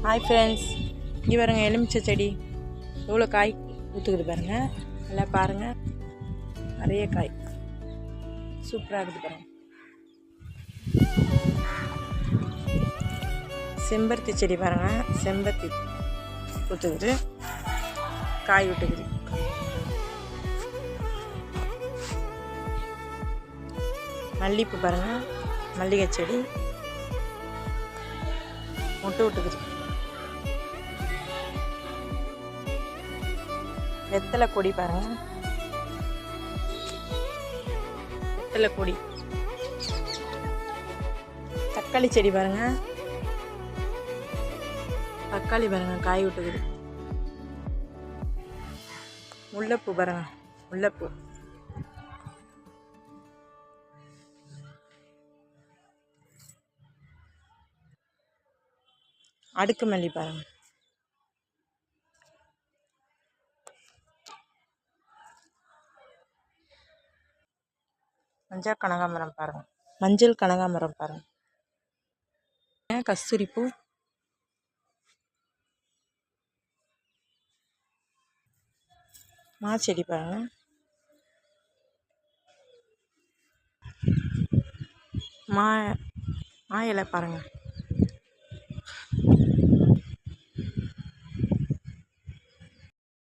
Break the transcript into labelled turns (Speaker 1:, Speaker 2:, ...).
Speaker 1: Hi friends, இங்கே பாருங்க எலுமிச்சை செடி எவ்வளோ காய் ஊற்றுக்குது பாருங்கள். நல்லா பாருங்கள், நிறைய காய் சூப்பராக இருக்குது பாருங்கள். செம்பருத்தி செடி பாருங்கள், செம்பருத்தி ஊற்றுக்குது, காய் விட்டுக்குது. மல்லிகைப்பூ பாருங்கள், மல்லிகை செடி மொட்டு விட்டுக்குது. வெத்தலை கொடி பாருங்க, வெத்தலை கொடி. தக்காளி செடி பாருங்க, தக்காளி பாருங்க காய் விட்டுக்குது. முல்லைப்பூ பாருங்க, முல்லைப்பூ. அடுக்கு மல்லி பாருங்க. மஞ்சள் கனகாமரம் பாருங்க, மஞ்சள் கனகாமரம் பாருங்க. கஸ்தூரிப்பூ, மா செடி பாருங்க, மா இலை பாருங்க.